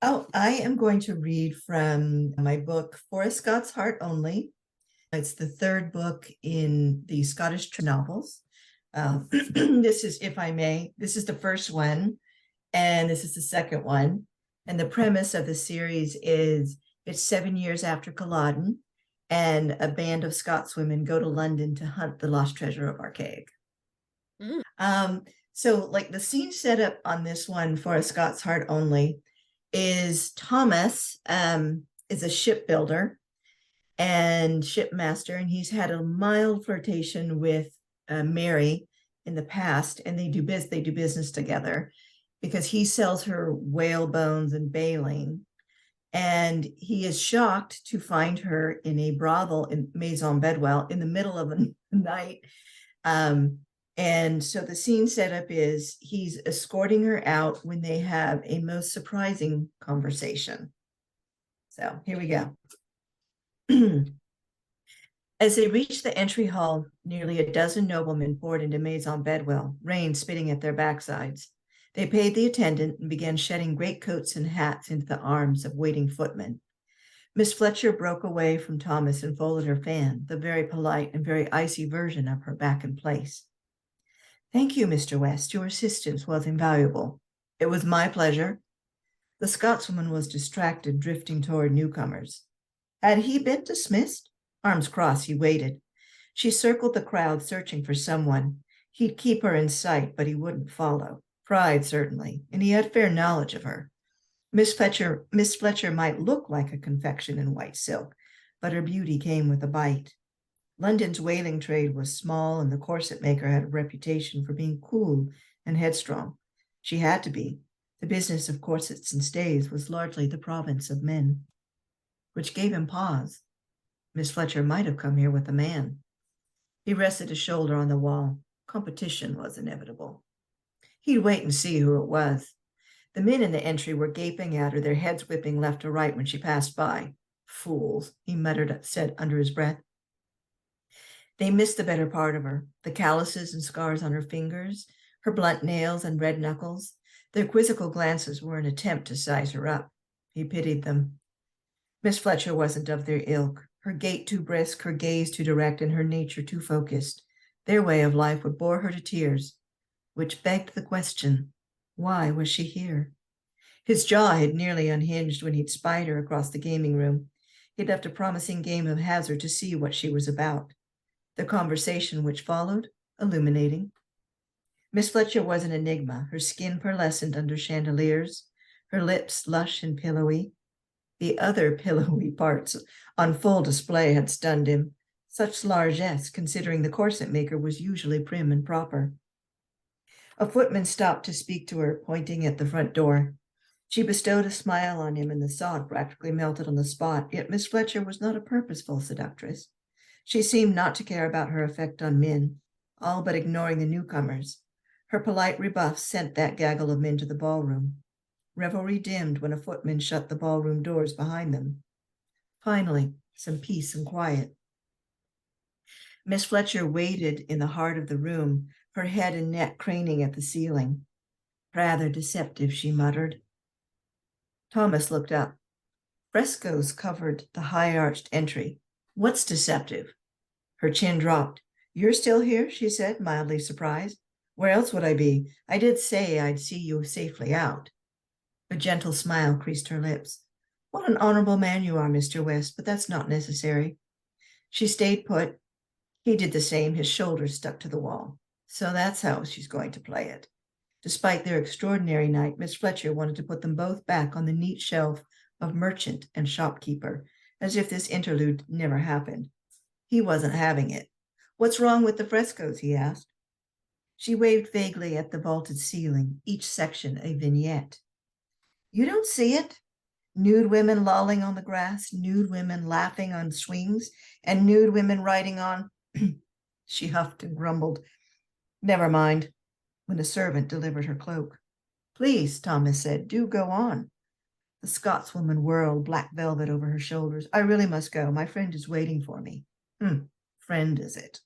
Oh, I am going to read from my book, For a Scots Heart Only. It's the third book in the Scottish novels. This is, if I may, this is the first one, and this is the second one. And the premise of the series is it's 7 years after Culloden, and a band of Scotswomen go to London to hunt the lost treasure of Arkaig. Mm. So, like the scene set up on this one, For a Scots Heart Only, is Thomas is a shipbuilder and shipmaster, and he's had a mild flirtation with Mary in the past, and they do business together because he sells her whale bones and baleen, and he is shocked to find her in a brothel in Maison Bedwell in the middle of the night. Um, and so the scene setup is he's escorting her out when they have a most surprising conversation. So here we go. As they reached the entry hall, nearly a dozen noblemen poured into Maison Bedwell, rain spitting at their backsides. They paid the attendant and began shedding greatcoats and hats into the arms of waiting footmen. Miss Fletcher broke away from Thomas and folded her fan, the very polite and very icy version of her, back in place. Thank you, Mr. West. Your assistance was invaluable. It was my pleasure. The Scotswoman was distracted, drifting toward newcomers. Had he been dismissed? Arms crossed, he waited. She circled the crowd, searching for someone. He'd keep her in sight, but he wouldn't follow. Pride, certainly, and he had fair knowledge of her. Miss Fletcher might look like a confection in white silk, but her beauty came with a bite. London's whaling trade was small, and the corset maker had a reputation for being cool and headstrong. She had to be. The business of corsets and stays was largely the province of men, which gave him pause. Miss Fletcher might have come here with a man. He rested his shoulder on the wall. Competition was inevitable. He'd wait and see who it was. The men in the entry were gaping at her, their heads whipping left to right when she passed by. Fools, he muttered, said under his breath. They missed the better part of her, the calluses and scars on her fingers, her blunt nails and red knuckles. Their quizzical glances were an attempt to size her up. He pitied them. Miss Fletcher wasn't of their ilk, her gait too brisk, her gaze too direct, and her nature too focused. Their way of life would bore her to tears, which begged the question, why was she here? His jaw had nearly unhinged when he'd spied her across the gaming room. He'd left a promising game of hazard to see what she was about. The conversation which followed, illuminating. Miss Fletcher was an enigma, her skin pearlescent under chandeliers, her lips lush and pillowy. The other pillowy parts on full display had stunned him. Such largesse, considering the corset maker was usually prim and proper. A footman stopped to speak to her, pointing at the front door. She bestowed a smile on him, and the sod practically melted on the spot, yet Miss Fletcher was not a purposeful seductress. She seemed not to care about her effect on men, all but ignoring the newcomers. Her polite rebuff sent that gaggle of men to the ballroom. Revelry dimmed when a footman shut the ballroom doors behind them. Finally, some peace and quiet. Miss Fletcher waited in the heart of the room, her head and neck craning at the ceiling. Rather deceptive, she muttered. Thomas looked up. Frescoes covered the high-arched entry. What's deceptive? Her chin dropped. You're still here, she said, mildly surprised. Where else would I be? I did say I'd see you safely out. A gentle smile creased her lips. What an honorable man you are, Mr. West, but that's not necessary. She stayed put. He did the same, his shoulders stuck to the wall. So that's how she's going to play it. Despite their extraordinary night, Miss Fletcher wanted to put them both back on the neat shelf of merchant and shopkeeper, as if this interlude never happened. He wasn't having it. What's wrong with the frescoes? He asked. She waved vaguely at the vaulted ceiling, each section a vignette. You don't see it? Nude women lolling on the grass, nude women laughing on swings, and nude women riding on. She huffed and grumbled. Never mind, when a servant delivered her cloak. Please, Thomas said, do go on. The Scotswoman whirled black velvet over her shoulders. I really must go. My friend is waiting for me. Friend, is it?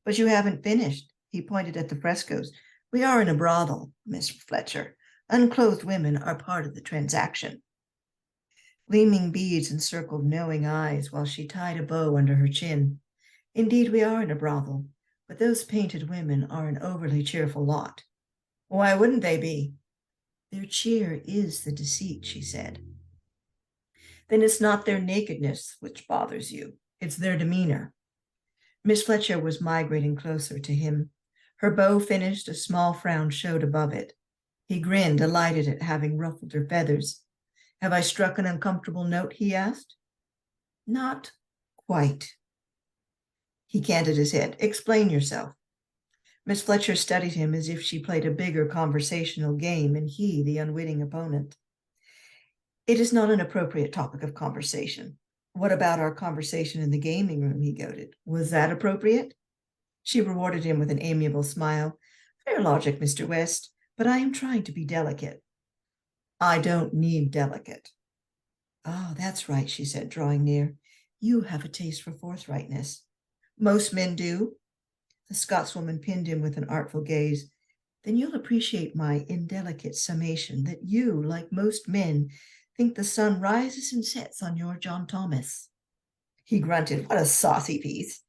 But you haven't finished. He pointed at the frescoes. We are in a brothel, Miss Fletcher. Unclothed women are part of the transaction. Gleaming beads encircled knowing eyes while she tied a bow under her chin. Indeed, we are in a brothel, but those painted women are an overly cheerful lot. Why wouldn't they be? Their cheer is the deceit, she said. Then it's not their nakedness which bothers you. It's their demeanor. Miss Fletcher was migrating closer to him. Her bow finished, a small frown showed above it. He grinned, delighted at having ruffled her feathers. Have I struck an uncomfortable note? He asked. Not quite. He canted his head. Explain yourself. Miss Fletcher studied him as if she played a bigger conversational game and he the unwitting opponent. It is not an appropriate topic of conversation. What about our conversation in the gaming room? He goaded. Was that appropriate? She rewarded him with an amiable smile. Fair logic, Mr. West, but I am trying to be delicate. I don't need delicate. Oh, that's right, she said, drawing near. You have a taste for forthrightness. Most men do. The Scotswoman pinned him with an artful gaze. Then you'll appreciate my indelicate summation that you, like most men, think the sun rises and sets on your John Thomas. He grunted. What a saucy piece.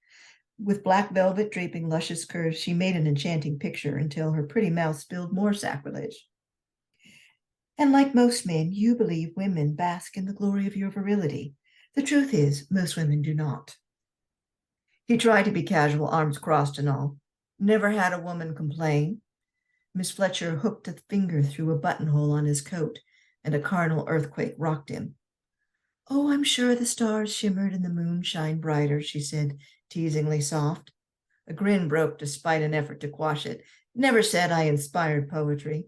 With black velvet draping luscious curves, she made an enchanting picture until her pretty mouth spilled more sacrilege. And like most men, you believe women bask in the glory of your virility. The truth is, most women do not. He tried to be casual, arms crossed and all. Never had a woman complain. Miss Fletcher hooked a finger through a buttonhole on his coat, and a carnal earthquake rocked him. Oh, I'm sure the stars shimmered and the moon shined brighter, she said, teasingly soft. A grin broke despite an effort to quash it. Never said I inspired poetry.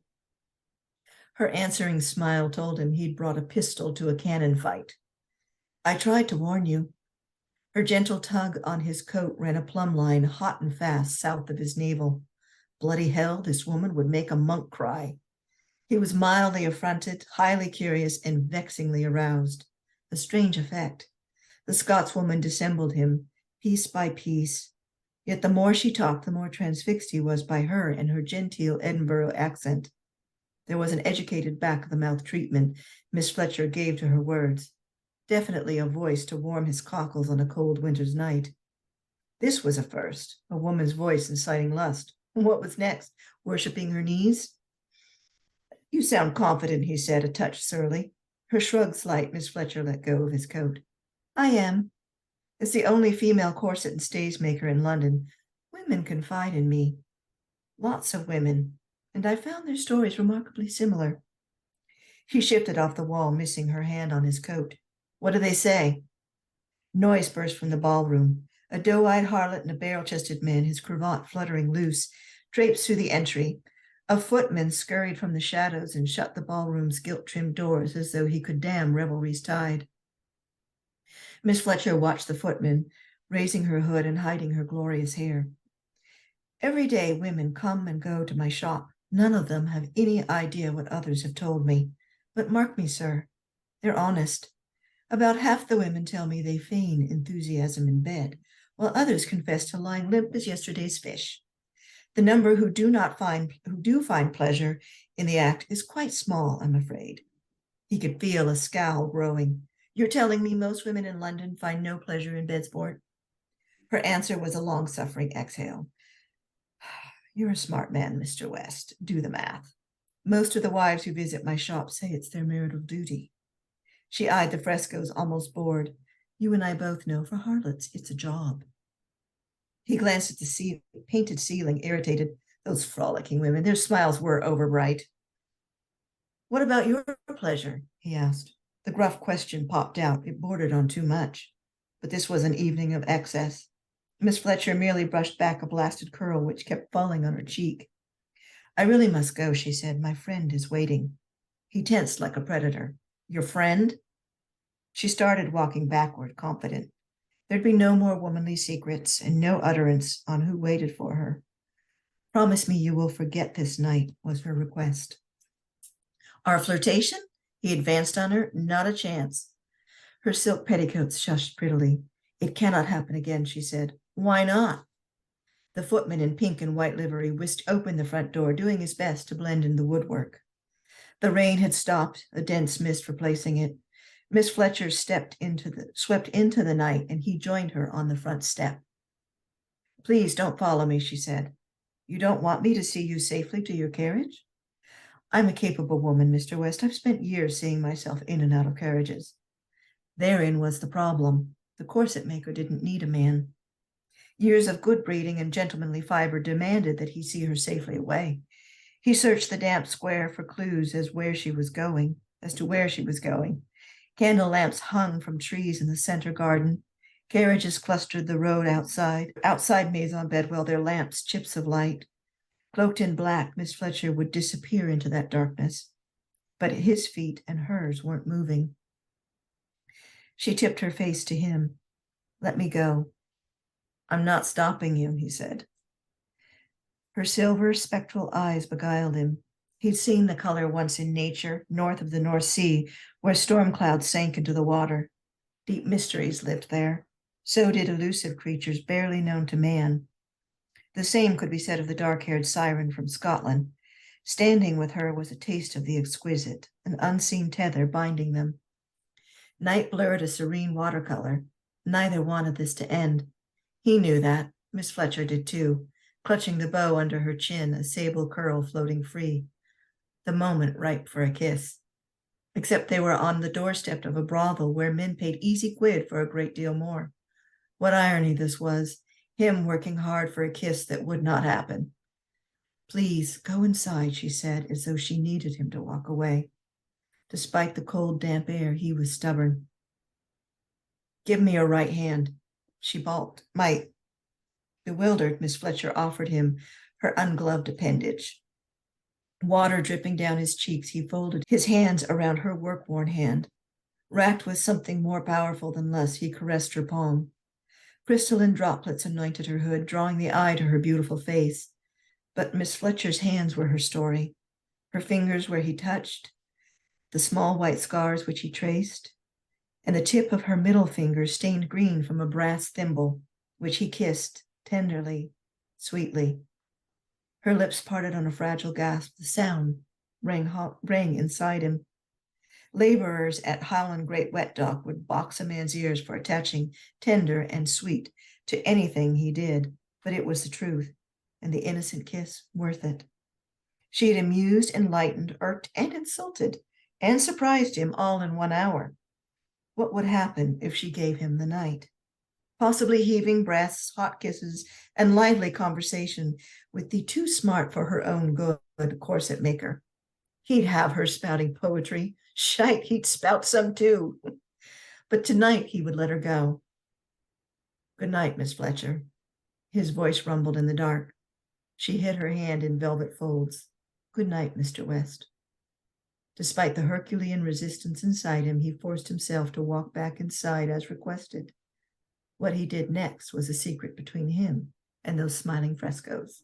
Her answering smile told him he'd brought a pistol to a cannon fight. I tried to warn you. Her gentle tug on his coat ran a plumb line hot and fast south of his navel. Bloody hell, this woman would make a monk cry. He was mildly affronted, highly curious, and vexingly aroused. A strange effect. The Scotswoman dissembled him, piece by piece. Yet the more she talked, the more transfixed he was by her and her genteel Edinburgh accent. There was an educated back-of-the-mouth treatment Miss Fletcher gave to her words. Definitely a voice to warm his cockles on a cold winter's night. This was a first, a woman's voice inciting lust. What was next? Worshipping her knees? You sound confident, he said, a touch surly. Her shrug slight, Miss Fletcher let go of his coat. I am. As the only female corset and stage maker in London, women confide in me. Lots of women, and I found their stories remarkably similar. He shifted off the wall, missing her hand on his coat. What do they say? Noise burst from the ballroom. A doe-eyed harlot and a barrel-chested man, his cravat fluttering loose, draped through the entry. A footman scurried from the shadows and shut the ballroom's gilt-trimmed doors as though he could dam revelry's tide. Miss Fletcher watched the footman, raising her hood and hiding her glorious hair. Every day women come and go to my shop. None of them have any idea what others have told me. But mark me, sir, they're honest. About half the women tell me they feign enthusiasm in bed, while others confess to lying limp as yesterday's fish. The number who do find pleasure in the act is quite small, I'm afraid. He could feel a scowl growing. You're telling me most women in London find no pleasure in bed sport? Her answer was a long-suffering exhale. You're a smart man, Mr. West. Do the math. Most of the wives who visit my shop say it's their marital duty. She eyed the frescoes, almost bored. You and I both know for harlots, it's a job. He glanced at the painted ceiling, irritated. Those frolicking women, their smiles were overbright. What about your pleasure? He asked. The gruff question popped out. It bordered on too much. But this was an evening of excess. Miss Fletcher merely brushed back a blasted curl which kept falling on her cheek. I really must go, she said. My friend is waiting. He tensed like a predator. Your friend? She started walking backward, confident. There'd be no more womanly secrets and no utterance on who waited for her. Promise me you will forget this night, was her request. Our flirtation? He advanced on her. Not a chance. Her silk petticoats shushed prettily. It cannot happen again, she said. Why not? The footman in pink and white livery whisked open the front door, doing his best to blend in the woodwork. The rain had stopped, a dense mist replacing it. Miss Fletcher swept into the night, and he joined her on the front step. "Please don't follow me," she said. "You don't want me to see you safely to your carriage?" "I'm a capable woman, Mr. West. I've spent years seeing myself in and out of carriages." Therein was the problem. The corset maker didn't need a man. Years of good breeding and gentlemanly fiber demanded that he see her safely away. He searched the damp square for clues as to where she was going. Candle lamps hung from trees in the center garden. Carriages clustered the road outside. Outside Maison Bedwell, their lamps chips of light. Cloaked in black, Miss Fletcher would disappear into that darkness. But his feet and hers weren't moving. She tipped her face to him. "Let me go." "I'm not stopping you," he said. Her silver, spectral eyes beguiled him. He'd seen the color once in nature, north of the North Sea, where storm clouds sank into the water. Deep mysteries lived there. So did elusive creatures barely known to man. The same could be said of the dark-haired siren from Scotland. Standing with her was a taste of the exquisite, an unseen tether binding them. Night blurred a serene watercolor. Neither wanted this to end. He knew that. Miss Fletcher did too, clutching the bow under her chin, a sable curl floating free. The moment ripe for a kiss. Except they were on the doorstep of a brothel where men paid easy quid for a great deal more. What irony this was, him working hard for a kiss that would not happen. "Please, go inside," she said, as though she needed him to walk away. Despite the cold, damp air, he was stubborn. "Give me your right hand." She balked. Bewildered, Miss Fletcher offered him her ungloved appendage. Water dripping down his cheeks, he folded his hands around her work-worn hand. Racked with something more powerful than lust, he caressed her palm. Crystalline droplets anointed her hood, drawing the eye to her beautiful face. But Miss Fletcher's hands were her story. Her fingers where he touched, the small white scars which he traced, and the tip of her middle finger stained green from a brass thimble, which he kissed tenderly, sweetly. Her lips parted on a fragile gasp. The sound rang inside him. Laborers at Highland Great Wet Dock would box a man's ears for attaching tender and sweet to anything he did, but it was the truth, and the innocent kiss worth it. She had amused, enlightened, irked, and insulted, and surprised him all in 1 hour. What would happen if she gave him the night? Possibly heaving breaths, hot kisses, and lively conversation with the too smart for her own good corset maker. He'd have her spouting poetry. Shite, he'd spout some too. But tonight he would let her go. "Good night, Miss Fletcher." His voice rumbled in the dark. She hid her hand in velvet folds. "Good night, Mr. West." Despite the Herculean resistance inside him, he forced himself to walk back inside as requested. What he did next was a secret between him and those smiling frescoes.